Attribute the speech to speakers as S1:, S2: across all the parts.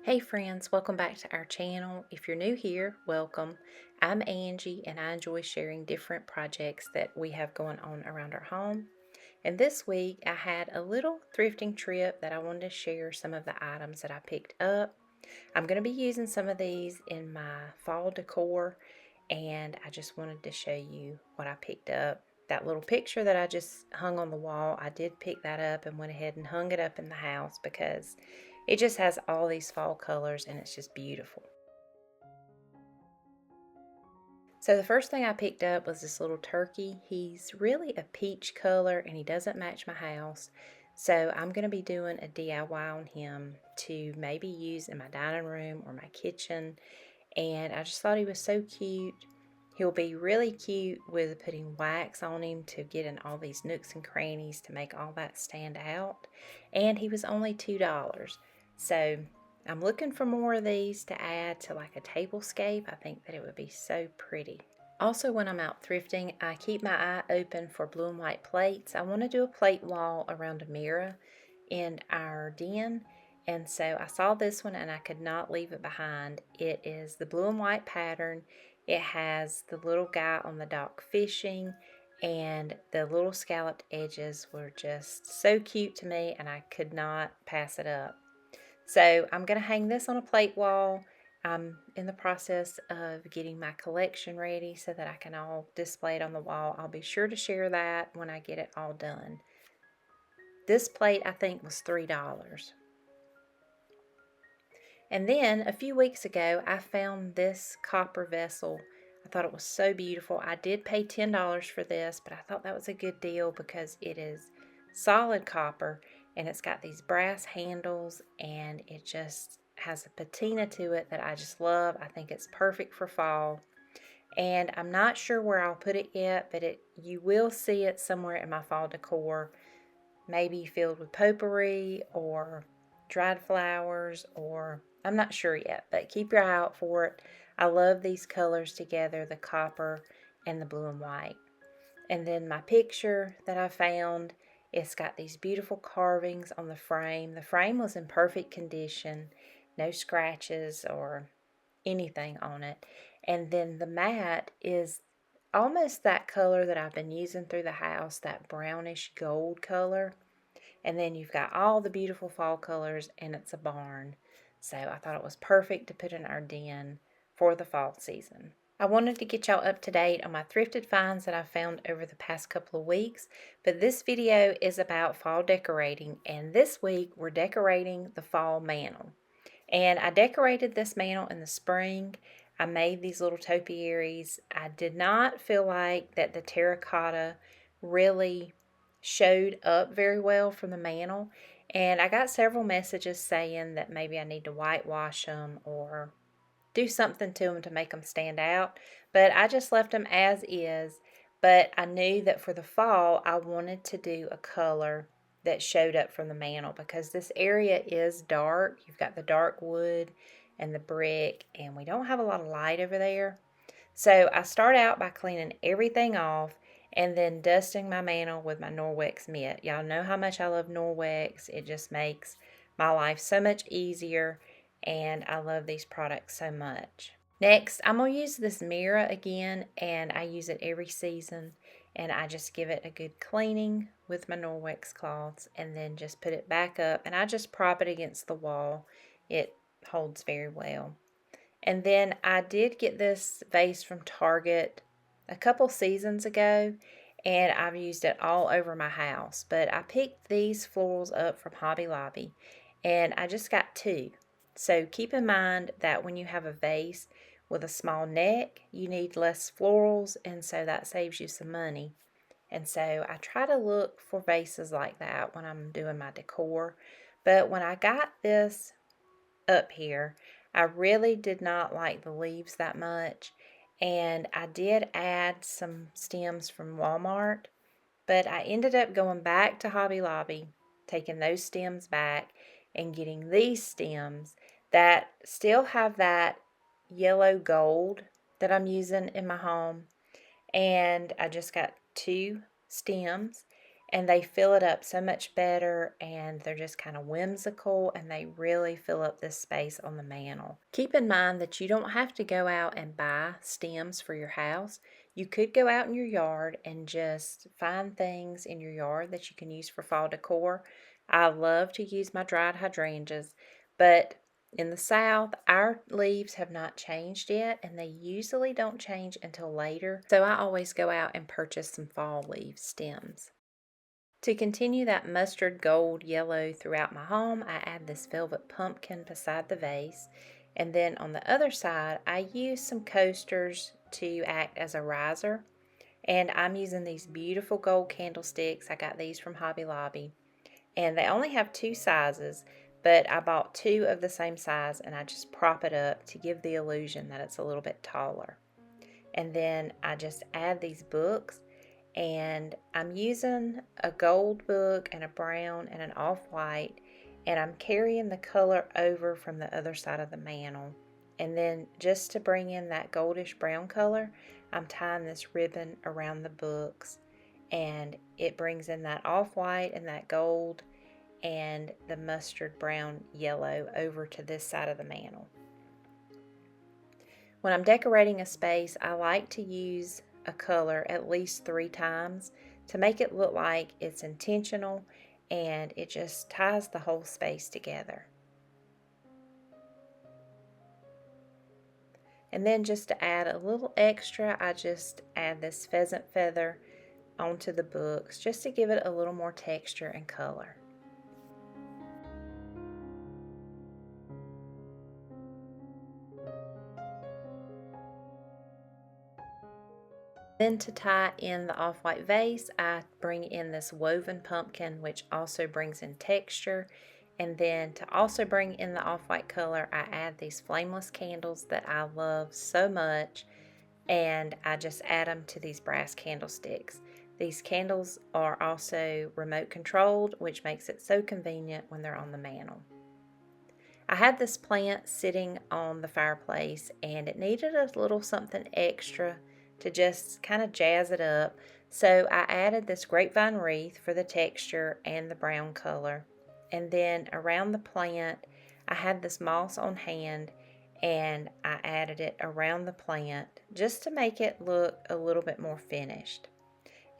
S1: Hey friends, welcome back to our channel. If you're new here, welcome. I'm Angie and I enjoy sharing different projects that we have going on around our home. And this week I had a little thrifting trip that I wanted to share some of the items that I picked up. I'm going to be using some of these in my fall decor, and I just wanted to show you what I picked up. That little picture that I just hung on the wall, I did pick that up and went ahead and hung it up in the house because it just has all these fall colors and it's just beautiful. So the first thing I picked up was this little turkey. He's really a peach color and he doesn't match my house. So I'm going to be doing a DIY on him to maybe use in my dining room or my kitchen. And I just thought he was so cute. He'll be really cute with putting wax on him to get in all these nooks and crannies to make all that stand out. And he was only $2. So I'm looking for more of these to add to like a tablescape. I think that it would be so pretty. Also, when I'm out thrifting, I keep my eye open for blue and white plates. I want to do a plate wall around a mirror in our den. And so I saw this one and I could not leave it behind. It is the blue and white pattern. It has the little guy on the dock fishing, and the little scalloped edges were just so cute to me and I could not pass it up. So I'm going to hang this on a plate wall. I'm in the process of getting my collection ready so that I can all display it on the wall. I'll be sure to share that when I get it all done. This plate I think was $3. And then a few weeks ago I found this copper vessel. I thought it was so beautiful. I did pay $10 for this, but I thought that was a good deal because it is solid copper and it's got these brass handles and it just has a patina to it that I just love. I think it's perfect for fall. And I'm not sure where I'll put it yet, but you will see it somewhere in my fall decor, maybe filled with potpourri or dried flowers, or I'm not sure yet, but keep your eye out for it. I love these colors together, the copper and the blue and white. And then my picture that I found, it's got these beautiful carvings on the frame. The frame was in perfect condition, no scratches or anything on it. And then the mat is almost that color that I've been using through the house, that brownish gold color. And then you've got all the beautiful fall colors, and it's a barn. So I thought it was perfect to put in our den for the fall season. I wanted to get y'all up to date on my thrifted finds that I've found over the past couple of weeks, but this video is about fall decorating, and this week we're decorating the fall mantle. And I decorated this mantle in the spring. I made these little topiaries. I did not feel like that the terracotta really showed up very well from the mantle, and I got several messages saying that maybe I need to whitewash them or do something to them to make them stand out, but I just left them as is. But I knew that for the fall I wanted to do a color that showed up from the mantle because this area is dark. You've got the dark wood and the brick, and we don't have a lot of light over there. So I start out by cleaning everything off and then dusting my mantle with my Norwex mitt. Y'all know how much I love Norwex. It just makes my life so much easier, and I love these products so much. Next, I'm going to use this mirror again, and I use it every season, and I just give it a good cleaning with my Norwex cloths and then just put it back up, and I just prop it against the wall. It holds very well. And then I did get this vase from Target a couple seasons ago, and I've used it all over my house. But I picked these florals up from Hobby Lobby, and I just got two. So keep in mind that when you have a vase with a small neck, you need less florals, and so that saves you some money. And so I try to look for vases like that when I'm doing my decor. But when I got this up here, I really did not like the leaves that much, and I did add some stems from Walmart, but I ended up going back to Hobby Lobby, taking those stems back and getting these stems that still have that yellow gold that I'm using in my home. And I just got two stems, and they fill it up so much better, and they're just kind of whimsical, and they really fill up this space on the mantle. Keep in mind that you don't have to go out and buy stems for your house. You could go out in your yard and just find things in your yard that you can use for fall decor. I love to use my dried hydrangeas, but in the South, our leaves have not changed yet, and they usually don't change until later, so I always go out and purchase some fall leaf stems. To continue that mustard gold yellow throughout my home, I add this velvet pumpkin beside the vase. And then on the other side, I use some coasters to act as a riser. And I'm using these beautiful gold candlesticks. I got these from Hobby Lobby. And they only have two sizes, but I bought two of the same size, and I just prop it up to give the illusion that it's a little bit taller. And then I just add these books, and I'm using a gold book and a brown and an off-white, and I'm carrying the color over from the other side of the mantle. And then just to bring in that goldish brown color, I'm tying this ribbon around the books, and it brings in that off-white and that gold and the mustard brown yellow over to this side of the mantle. When I'm decorating a space, I like to use a color at least 3 times to make it look like it's intentional, and it just ties the whole space together. And then just to add a little extra, I just add this pheasant feather onto the books just to give it a little more texture and color. Then to tie in the off-white vase, I bring in this woven pumpkin, which also brings in texture. And then to also bring in the off-white color, I add these flameless candles that I love so much, and I just add them to these brass candlesticks. These candles are also remote controlled, which makes it so convenient when they're on the mantle. I had this plant sitting on the fireplace, and it needed a little something extra to just kind of jazz it up. So I added this grapevine wreath for the texture and the brown color. And then around the plant, I had this moss on hand, and I added it around the plant just to make it look a little bit more finished.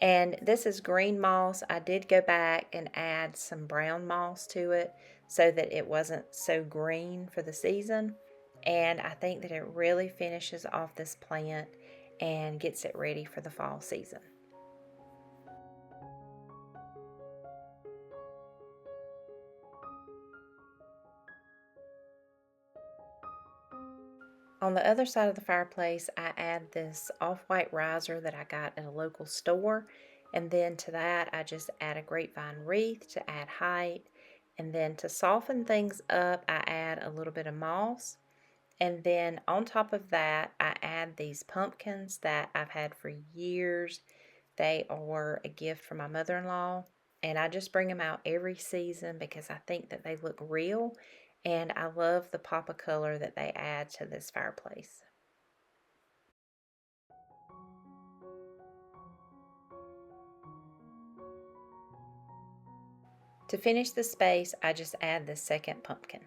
S1: And this is green moss. I did go back and add some brown moss to it so that it wasn't so green for the season. And I think that it really finishes off this plant and gets it ready for the fall season. On the other side of the fireplace, I add this off-white riser that I got at a local store. And then to that, I just add a grapevine wreath to add height. And then to soften things up, I add a little bit of moss. And then on top of that, I add these pumpkins that I've had for years. They are a gift from my mother-in-law, and I just bring them out every season because I think that they look real, and I love the pop of color that they add to this fireplace. To finish the space, I just add the second pumpkin.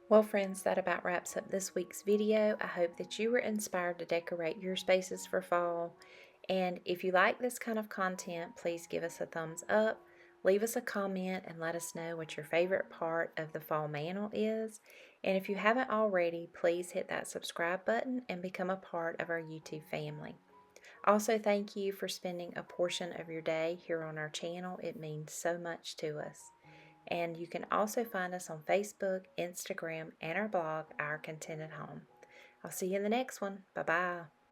S1: Well, friends, that about wraps up this week's video. I hope that you were inspired to decorate your spaces for fall. And if you like this kind of content, please give us a thumbs up, leave us a comment, and let us know what your favorite part of the fall mantle is. And if you haven't already, please hit that subscribe button and become a part of our YouTube family. Also, thank you for spending a portion of your day here on our channel. It means so much to us. And you can also find us on Facebook, Instagram, and our blog, Our Contented Home. I'll see you in the next one. Bye bye.